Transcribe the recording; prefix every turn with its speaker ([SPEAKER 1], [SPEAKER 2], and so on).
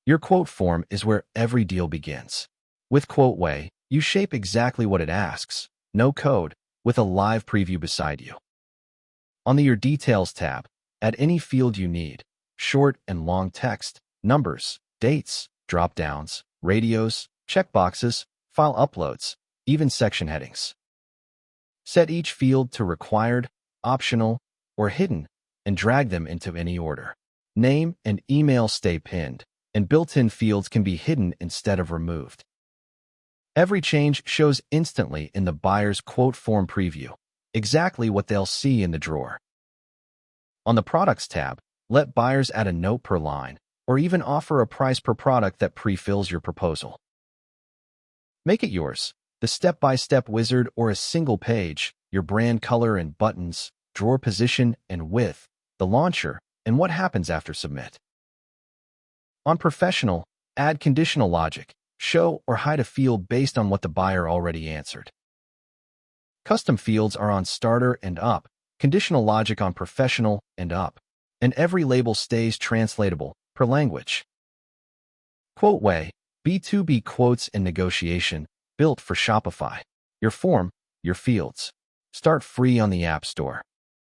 [SPEAKER 1] Your quote form is where every deal begins. With QuotWay, you shape exactly what it asks, no code, with a live preview beside you. On the Your Details tab, add any field you need: short and long text, numbers, dates, dropdowns, radios, checkboxes, file uploads, even section headings. Set each field to required, optional, or hidden, and drag them into any order. Name and email stay pinned, and built-in fields can be hidden instead of removed. Every change shows instantly in the buyer's quote form preview, exactly what they'll see in the drawer. On the Products tab, let buyers add a note per line, or even offer a price per product that pre-fills your proposal. Make it yours: the step-by-step wizard or a single page, your brand color and buttons, drawer position and width, the launcher, and what happens after submit. On Professional, add conditional logic, show or hide a field based on what the buyer already answered. Custom fields are on Starter and Up, conditional logic on Professional and Up, and every label stays translatable per language. QuotWay, B2B quotes and negotiation, built for Shopify. Your form, your fields. Start free on the App Store.